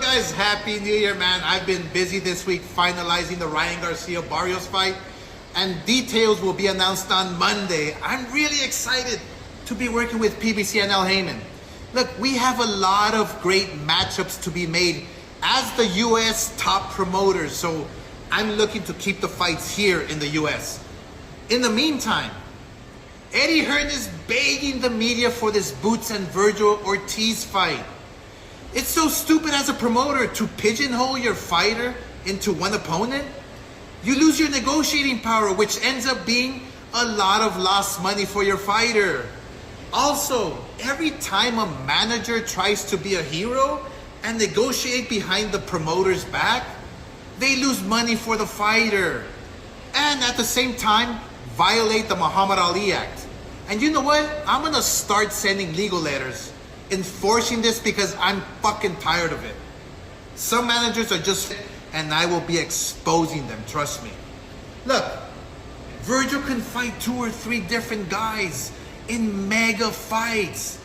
up, guys? Happy New Year, man. I've been busy this week finalizing the Ryan Garcia Barrios fight, and details will be announced on Monday. I'm really excited to be working with PBC and Al Heyman. Look, we have a lot of great matchups to be made as the U.S. top promoters, so I'm looking to keep the fights here in the U.S. In the meantime, Eddie Hearn is begging the media for this Boots and Vergil Ortiz fight. It's so stupid as a promoter to pigeonhole your fighter into one opponent. You lose your negotiating power, which ends up being a lot of lost money for your fighter. Also, every time a manager tries to be a hero and negotiate behind the promoter's back, they lose money for the fighter. And at the same time, violate the Muhammad Ali Act. And you know what? I'm gonna start sending legal letters enforcing this because I'm fucking tired of it. Some managers are just, and I will be exposing them, trust me. Look, Vergil can fight 2 or 3 different guys in mega fights.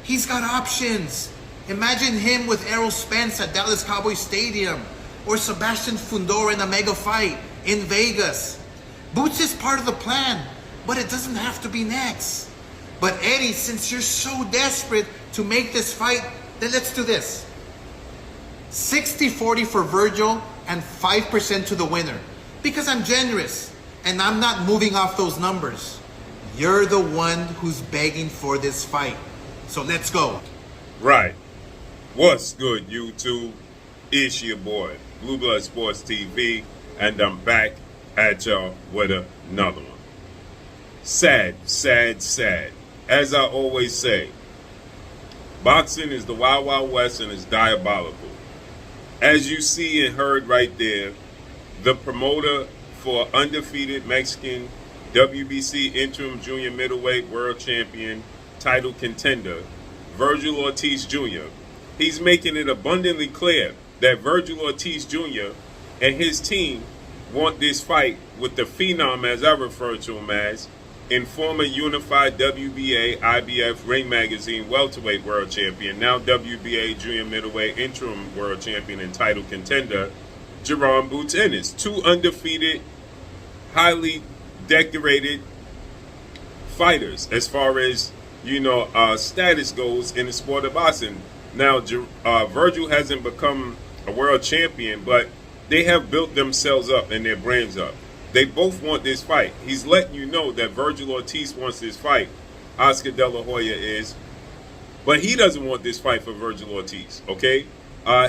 He's got options. Imagine him with Errol Spence at Dallas Cowboys Stadium, or Sebastian Fundora in a mega fight in Vegas. Boots is part of the plan, but it doesn't have to be next. But Eddie, since you're so desperate to make this fight, then let's do this. 60-40 for Vergil and 5% to the winner. Because I'm generous and I'm not moving off those numbers. You're the one who's begging for this fight. So let's go. Right. What's good, YouTube? It's your boy, Blue Blood Sports TV, and I'm back at y'all with another one. Sad, sad, sad. As I always say, boxing is the Wild Wild West and it's diabolical. As you see and heard right there, the promoter for undefeated Mexican WBC interim junior middleweight world champion title contender, Vergil Ortiz Jr., he's making it abundantly clear that Vergil Ortiz Jr. and his team want this fight with the phenom, as I refer to him as, in former unified WBA, IBF, Ring Magazine welterweight world champion, now WBA junior middleweight interim world champion and title contender, Jerron Boots Ennis. 2 undefeated, highly decorated fighters as far as, status goes in the sport of boxing. Now, Vergil hasn't become a world champion, but they have built themselves up and their brands up. They both want this fight. He's letting you know that Vergil Ortiz wants this fight. Oscar De La Hoya is. But he doesn't want this fight for Vergil Ortiz, okay?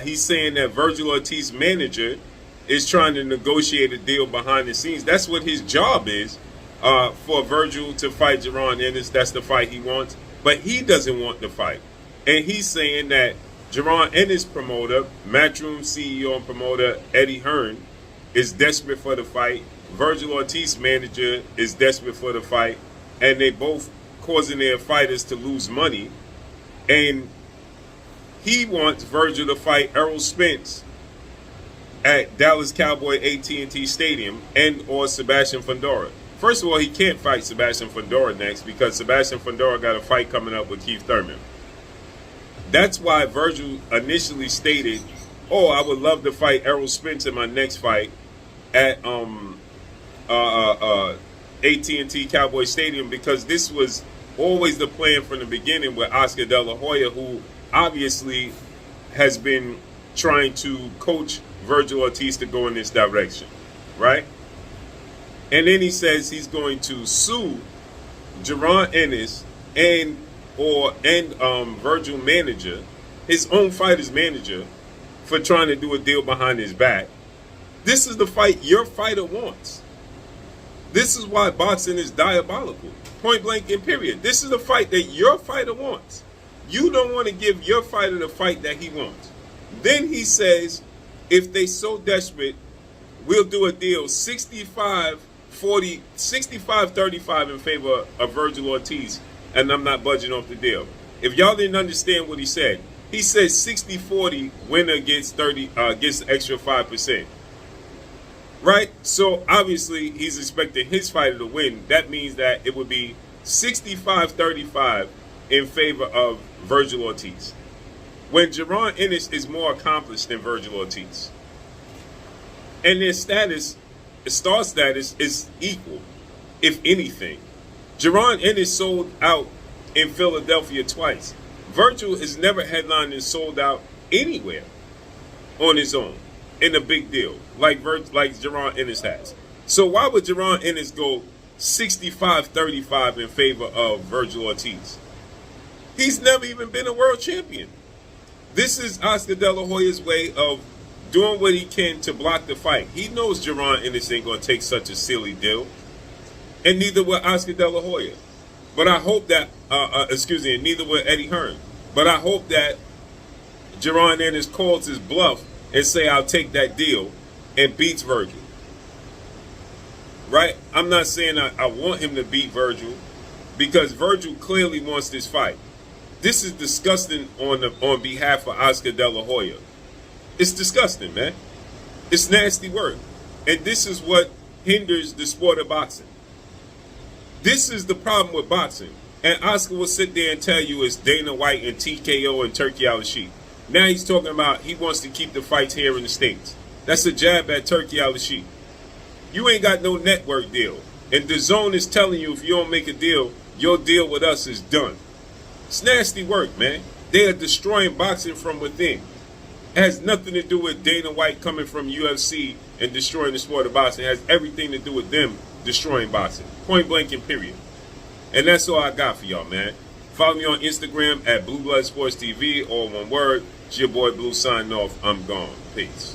He's saying that Vergil Ortiz's manager is trying to negotiate a deal behind the scenes. That's what his job is, for Vergil to fight Jerron Ennis. That's the fight he wants. But he doesn't want the fight. And he's saying that Jerron Ennis promoter, Matchroom CEO and promoter Eddie Hearn, is desperate for the fight. Vergil Ortiz manager is desperate for the fight, and they both causing their fighters to lose money. And he wants Vergil to fight Errol Spence at Dallas Cowboy AT&T Stadium and or Sebastian Fundora. First of all, he can't fight Sebastian Fundora next because Sebastian Fundora got a fight coming up with Keith Thurman. That's why Vergil initially stated, "Oh, I would love to fight Errol Spence in my next fight at AT&T Cowboy Stadium," because this was always the plan from the beginning with Oscar De La Hoya, who obviously has been trying to coach Vergil Ortiz to go in this direction, right? And then he says he's going to sue Jerron Ennis and Vergil manager, his own fighter's manager, for trying to do a deal behind his back. This is the fight your fighter wants. This is why boxing is diabolical. Point blank and period. This is the fight that your fighter wants. You don't want to give your fighter the fight that he wants. Then he says, if they so desperate, we'll do a deal 65-35 in favor of Vergil Ortiz, and I'm not budging off the deal. If y'all didn't understand what he said 60-40, winner gets gets extra 5%. Right? So obviously he's expecting his fighter to win. That means that it would be 65-35 in favor of Vergil Ortiz. when Jaron Ennis is more accomplished than Vergil Ortiz. And their status, star status, is equal, if anything. Jaron Ennis sold out in Philadelphia twice. Vergil has never headlined and sold out anywhere on his own in a big deal, like Jaron Ennis has. So why would Jaron Ennis go 65-35 in favor of Vergil Ortiz? He's never even been a world champion. This is Oscar De La Hoya's way of doing what he can to block the fight. He knows Jaron Ennis ain't going to take such a silly deal. And neither will Oscar De La Hoya. But I hope that, and neither will Eddie Hearn. But I hope that Jaron Ennis calls his bluff and say, I'll take that deal, and beats Vergil. Right? I'm not saying I want him to beat Vergil, because Vergil clearly wants this fight. This is disgusting on behalf of Oscar De La Hoya. It's disgusting, man. It's nasty work. And this is what hinders the sport of boxing. This is the problem with boxing. And Oscar will sit there and tell you it's Dana White and TKO and Turkey Al-Rashid. Now he's talking about he wants to keep the fights here in the States. That's a jab at Turkey Al-Rashid. You ain't got no network deal. And the zone is telling you if you don't make a deal, your deal with us is done. It's nasty work, man. They are destroying boxing from within. It has nothing to do with Dana White coming from UFC and destroying the sport of boxing. It has everything to do with them destroying boxing. Point blank and period. And that's all I got for y'all, man. Follow me on Instagram at Blue Blood Sports TV, all one word. It's your boy Blue signing off. I'm gone. Peace.